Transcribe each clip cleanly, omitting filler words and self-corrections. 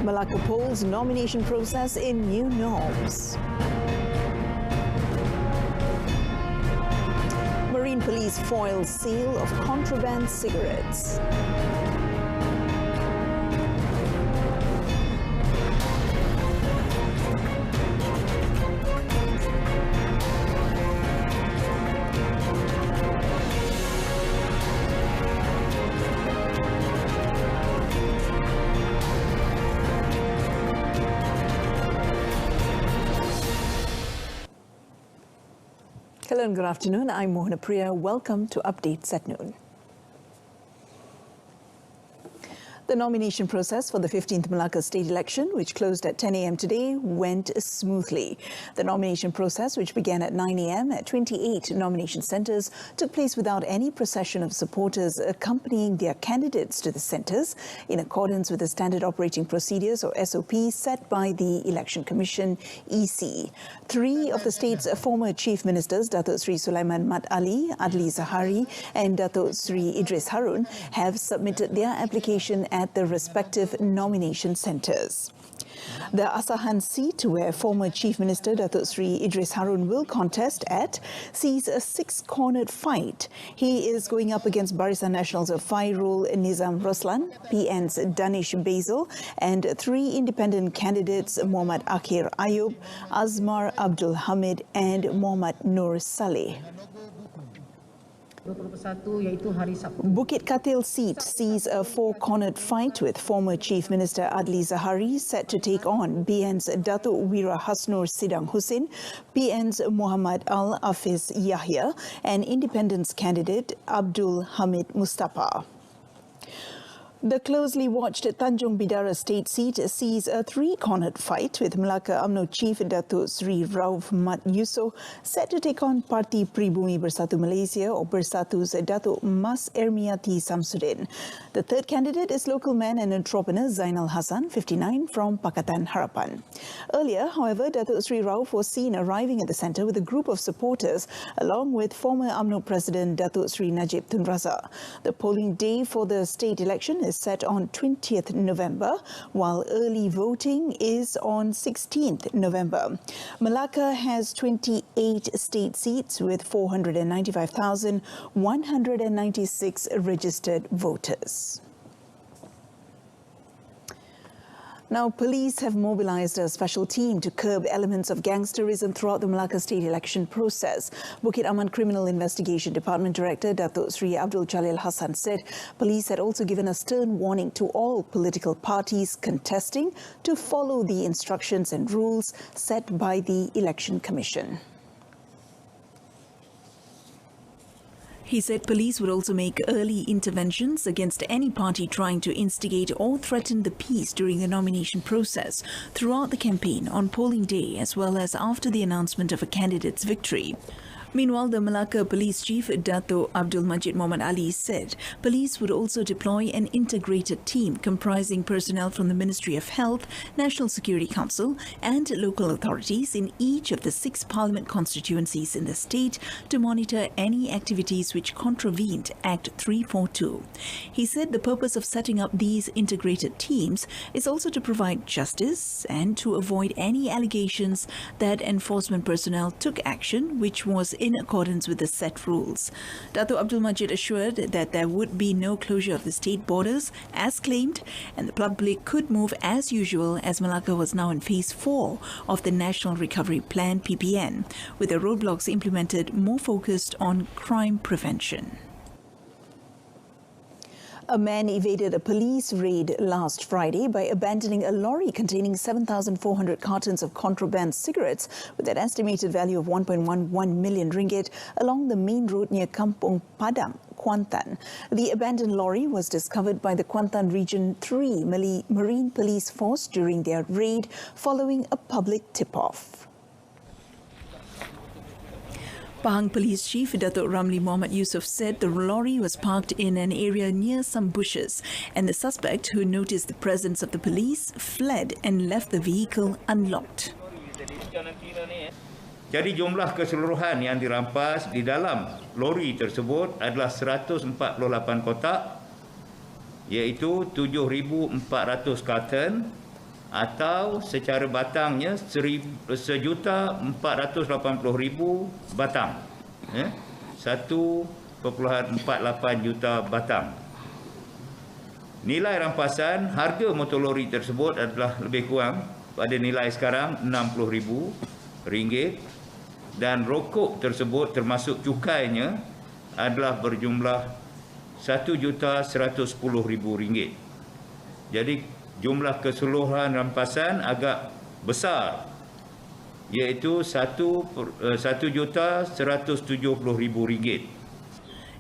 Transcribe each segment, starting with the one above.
Malacca polls nomination process in new norms. Marine Police foils sale of contraband cigarettes. Hello and good afternoon. I'm Mohana Priya. Welcome to Updates at Noon. The nomination process for the 15th Malacca state election, which closed at 10 a.m. today, went smoothly. The nomination process, which began at 9 a.m. at 28 nomination centres, took place without any procession of supporters accompanying their candidates to the centres, in accordance with the Standard Operating Procedures or SOP set by the Election Commission, EC. Three of the state's former chief ministers, Datuk Sri Sulaiman Mat Ali, Adli Zahari and Datuk Sri Idris Harun, have submitted their application at the respective nomination centres. The Asahan seat, where former Chief Minister Datuk Sri Idris Harun will contest at, sees a six-cornered fight. He is going up against Barisan Nasionals of Fairul Nizam Roslan, PN's Danish Basil, and three independent candidates, Muhammad Akhir Ayub, Azmar Abdul Hamid and Muhammad Nur Saleh. Bukit Katil seat sees a four-cornered fight with former Chief Minister Adli Zahari set to take on BN's Datuk Wira Hasnur Sidang Hussein, PN's Muhammad Al-Afiz Yahya and Independence candidate Abdul Hamid Mustafa. The closely watched Tanjung Bidara state seat sees a three-cornered fight with Melaka UMNO Chief Datuk Sri Rauf Mat Yusof set to take on Parti Pribumi Bersatu Malaysia or Bersatu's Datuk Mas Ermiati Samsudin. The third candidate is local man and entrepreneur Zainal Hassan, 59, from Pakatan Harapan. Earlier, however, Datuk Sri Rauf was seen arriving at the centre with a group of supporters along with former UMNO President Datuk Sri Najib Tun Razak. The polling day for the state election is set on 20th November, while early voting is on 16th November. Malacca has 28 state seats with 495,196 registered voters. Now, police have mobilized a special team to curb elements of gangsterism throughout the Malacca state election process. Bukit Aman Criminal Investigation Department Director Datuk Sri Abdul Jalil Hassan said police had also given a stern warning to all political parties contesting to follow the instructions and rules set by the Election Commission. He said police would also make early interventions against any party trying to instigate or threaten the peace during the nomination process, throughout the campaign, on polling day, as well as after the announcement of a candidate's victory. Meanwhile, the Malacca Police Chief Dato' Abdul Majid Muhammad Ali said police would also deploy an integrated team comprising personnel from the Ministry of Health, National Security Council and local authorities in each of the 6 parliament constituencies in the state to monitor any activities which contravened Act 342. He said the purpose of setting up these integrated teams is also to provide justice and to avoid any allegations that enforcement personnel took action which was in accordance with the set rules. Dato' Abdul Majid assured that there would be no closure of the state borders as claimed, and the public could move as usual as Malacca was now in phase 4 of the National Recovery Plan (PPN), with the roadblocks implemented more focused on crime prevention. A man evaded a police raid last Friday by abandoning a lorry containing 7,400 cartons of contraband cigarettes with an estimated value of 1.11 million ringgit along the main road near Kampong Padang, Kuantan. The abandoned lorry was discovered by the Kuantan Region 3 Marine Police Force during their raid following a public tip-off. Pahang Police Chief Datuk Ramli Muhammad Yusof said the lorry was parked in an area near some bushes and the suspect, who noticed the presence of the police, fled and left the vehicle unlocked. Jadi jumlah keseluruhan yang dirampas di dalam lori tersebut adalah 148 kotak, iaitu 7,400 karton atau secara batangnya 1,480,000 batang. 1.48 juta batang. Nilai rampasan harga motor lori tersebut adalah lebih kurang pada nilai sekarang RM60,000 dan rokok tersebut termasuk cukainya adalah berjumlah RM1,110,000. Jadi jumlah keseluruhan rampasan agak besar, iaitu RM1,170,000.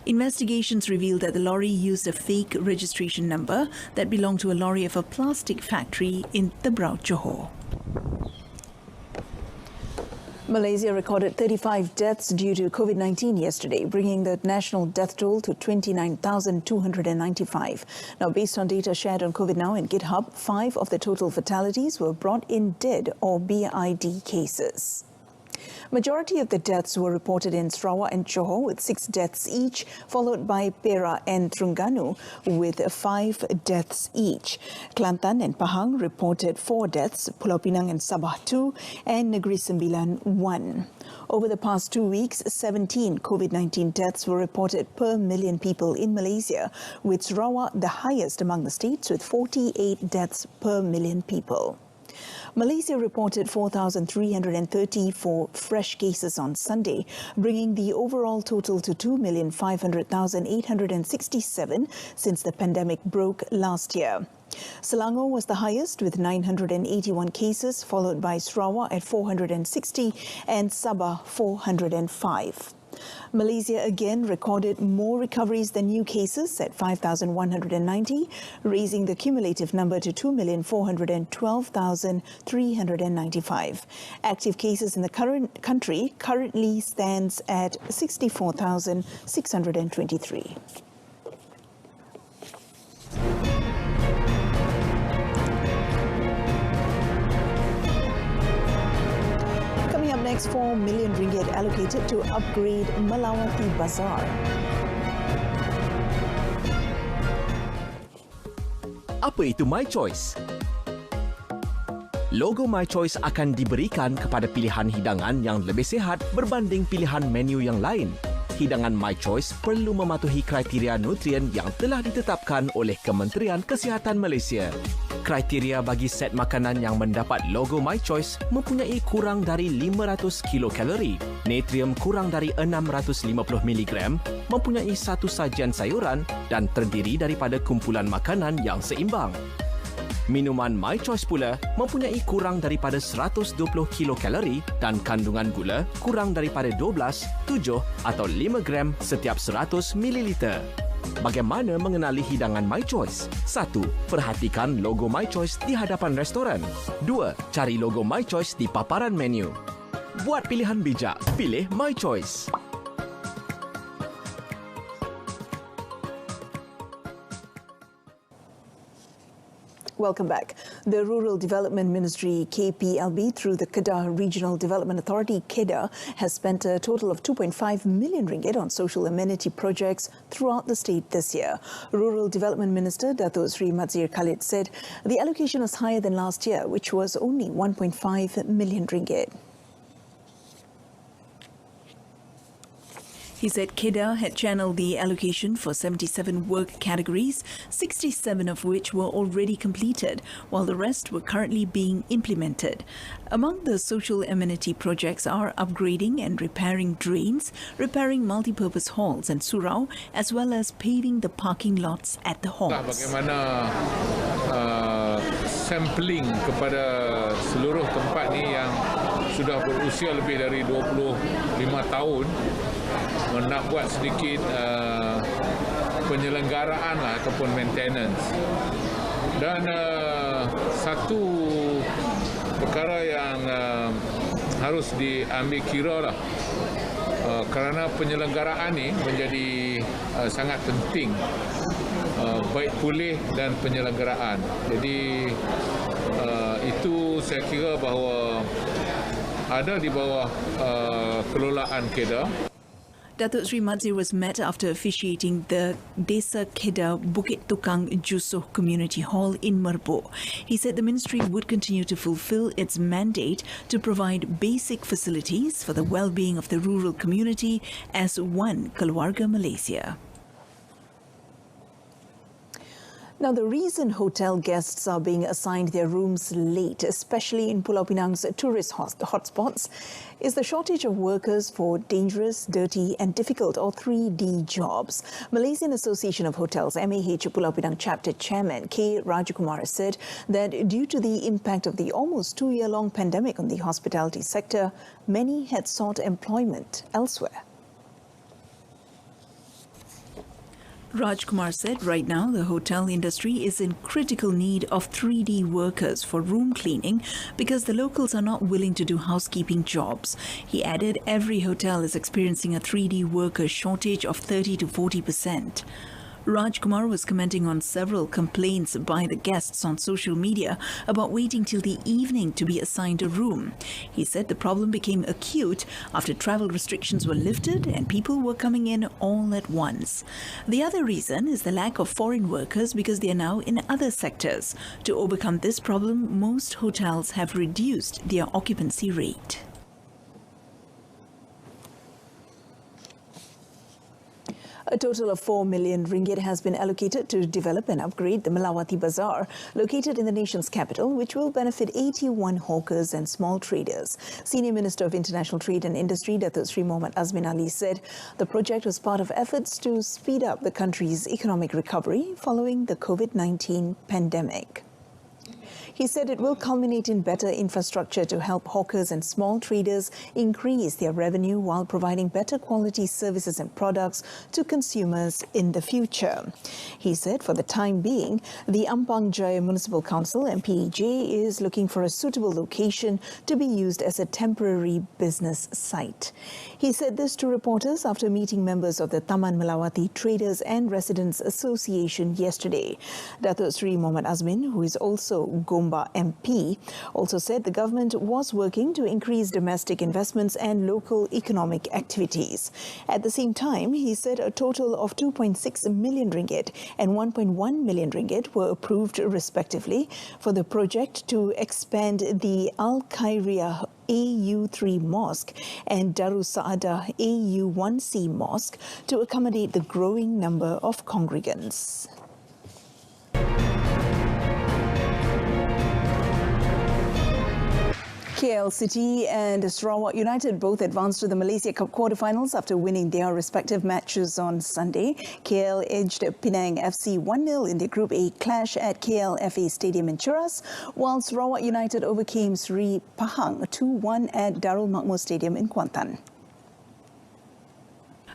Investigations revealed that the lorry used a fake registration number that belonged to a lorry of a plastic factory in the Broad Johor. Malaysia recorded 35 deaths due to COVID-19 yesterday, bringing the national death toll to 29,295. Now, based on data shared on COVID Now and GitHub, 5 of the total fatalities were brought in dead or BID cases. Majority of the deaths were reported in Sarawak and Johor with 6 deaths each, followed by Perak and Terengganu with 5 deaths each. Kelantan and Pahang reported 4 deaths, Pulau Pinang and Sabah 2, and Negeri Sembilan 1. Over the past 2 weeks, 17 COVID-19 deaths were reported per million people in Malaysia, with Sarawak the highest among the states with 48 deaths per million people. Malaysia reported 4,334 fresh cases on Sunday, bringing the overall total to 2,500,867 since the pandemic broke last year. Selangor was the highest with 981 cases, followed by Sarawak at 460 and Sabah 405. Malaysia again recorded more recoveries than new cases at 5,190, raising the cumulative number to 2,412,395. Active cases in the country currently stands at 64,623. Next, 4 million ringgit allocated to upgrade Melawati Bazaar. Apa itu My Choice? Logo My Choice akan diberikan kepada pilihan hidangan yang lebih sihat berbanding pilihan menu yang lain. Hidangan My Choice perlu mematuhi kriteria nutrien yang telah ditetapkan oleh Kementerian Kesihatan Malaysia. Kriteria bagi set makanan yang mendapat logo My Choice mempunyai kurang dari 500 kilokalori, natrium kurang dari 650 mg, mempunyai satu sajian sayuran dan terdiri daripada kumpulan makanan yang seimbang. Minuman My Choice pula mempunyai kurang daripada 120 kilokalori dan kandungan gula kurang daripada 12, 7 atau 5 gram setiap 100 mililiter. Bagaimana mengenali hidangan My Choice? 1. Perhatikan logo My Choice di hadapan restoran. 2. Cari logo My Choice di paparan menu. Buat pilihan bijak, pilih My Choice. Welcome back. The Rural Development Ministry, KPLB, through the Kedah Regional Development Authority, KEDA, has spent a total of 2.5 million ringgit on social amenity projects throughout the state this year. Rural Development Minister Dato' Sri Madzir Khalid said the allocation was higher than last year, which was only 1.5 million ringgit. He said KEDA had channeled the allocation for 77 work categories, 67 of which were already completed, while the rest were currently being implemented. Among the social amenity projects are upgrading and repairing drains, repairing multipurpose halls and surau, as well as paving the parking lots at the halls. Bagaimana sampling kepada seluruh tempat ni yang sudah berusia lebih dari 25 tahun, nak buat sedikit penyelenggaraan lah, ataupun maintenance. Dan satu perkara yang harus diambil kira lah, kerana penyelenggaraan ni menjadi sangat penting, baik pulih dan penyelenggaraan. Jadi itu saya kira bahawa ada di bawah kelolaan KEDA. Datuk Sri Mahathir was met after officiating the Desa Kedah Bukit Tukang Jusoh Community Hall in Merbuk. He said the ministry would continue to fulfill its mandate to provide basic facilities for the well-being of the rural community as one Keluarga Malaysia. Now, the reason hotel guests are being assigned their rooms late, especially in Pulau Pinang's tourist hotspots, is the shortage of workers for dangerous, dirty and difficult or 3D jobs. Malaysian Association of Hotels, MAH Pulau Pinang Chapter Chairman K. Rajakumar said that due to the impact of the almost 2-year-long pandemic on the hospitality sector, many had sought employment elsewhere. Rajkumar said right now the hotel industry is in critical need of 3D workers for room cleaning because the locals are not willing to do housekeeping jobs. He added every hotel is experiencing a 3D worker shortage of 30 to 40%. Rajkumar was commenting on several complaints by the guests on social media about waiting till the evening to be assigned a room. He said the problem became acute after travel restrictions were lifted and people were coming in all at once. The other reason is the lack of foreign workers because they are now in other sectors. To overcome this problem, most hotels have reduced their occupancy rate. A total of 4 million ringgit has been allocated to develop and upgrade the Melawati Bazaar, located in the nation's capital, which will benefit 81 hawkers and small traders. Senior Minister of International Trade and Industry, Datuk Sri Mohammad Azmin Ali, said the project was part of efforts to speed up the country's economic recovery following the COVID-19 pandemic. He said it will culminate in better infrastructure to help hawkers and small traders increase their revenue while providing better quality services and products to consumers in the future. He said for the time being, the Ampang Jaya Municipal Council, MPEJ, is looking for a suitable location to be used as a temporary business site. He said this to reporters after meeting members of the Taman Melawati Traders and Residents Association yesterday. Datuk Sri Mohammad Azmin, who is also Gombak MP, also said the government was working to increase domestic investments and local economic activities. At the same time, he said a total of 2.6 million ringgit and 1.1 million ringgit were approved respectively for the project to expand the Al-Khairiyah AU3 Mosque and Darus Saadah AU1C Mosque to accommodate the growing number of congregants. KL City and Sarawak United both advanced to the Malaysia Cup quarterfinals after winning their respective matches on Sunday. KL edged Penang FC 1-0 in their Group A clash at KLFA Stadium in Cheras, while Sarawak United overcame Sri Pahang 2-1 at Darul Makmur Stadium in Kuantan.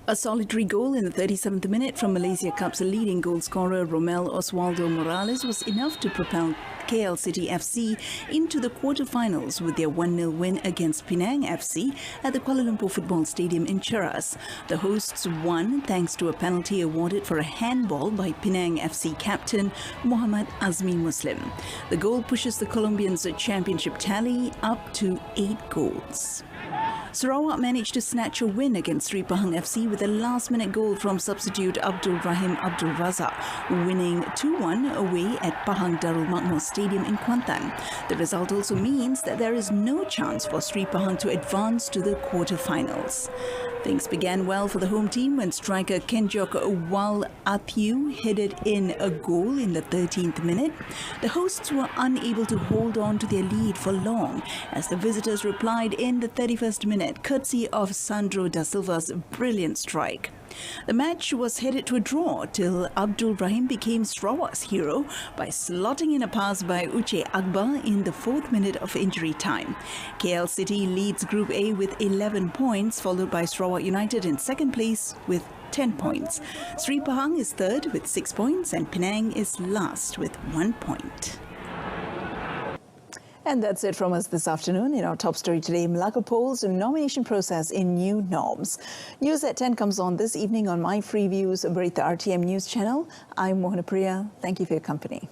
A solitary goal in the 37th minute from Malaysia Cup's leading goal scorer Romel Oswaldo Morales was enough to propel KL City FC into the quarterfinals with their 1-0 win against Penang FC at the Kuala Lumpur Football Stadium in Cheras. The hosts won thanks to a penalty awarded for a handball by Penang FC captain Muhammad Azmi Muslim. The goal pushes the Colombians' championship tally up to 8 goals. Sarawak managed to snatch a win against Sri Pahang FC with a last-minute goal from substitute Abdul Rahim Abdul Razak, winning 2-1 away at Pahang Darul Makmur Stadium in Kuantan. The result also means that there is no chance for Sri Pahang to advance to the quarter-finals. Things began well for the home team when striker Kenjok Wal Athiu headed in a goal in the 13th minute. The hosts were unable to hold on to their lead for long as the visitors replied in the 31st minute, courtesy of Sandro da Silva's brilliant strike. The match was headed to a draw till Abdul Rahim became Sarawak's hero by slotting in a pass by Uche Akbar in the 4th minute of injury time. KL City leads Group A with 11 points, followed by Sarawak United in second place with 10 points. Sri Pahang is third with 6 points and Penang is last with 1 point. And that's it from us this afternoon. In our top story today, Malacca polls nomination process in new norms. News at 10 comes on this evening on My Free Views, Berita RTM News channel. I'm Mohana Priya. Thank you for your company.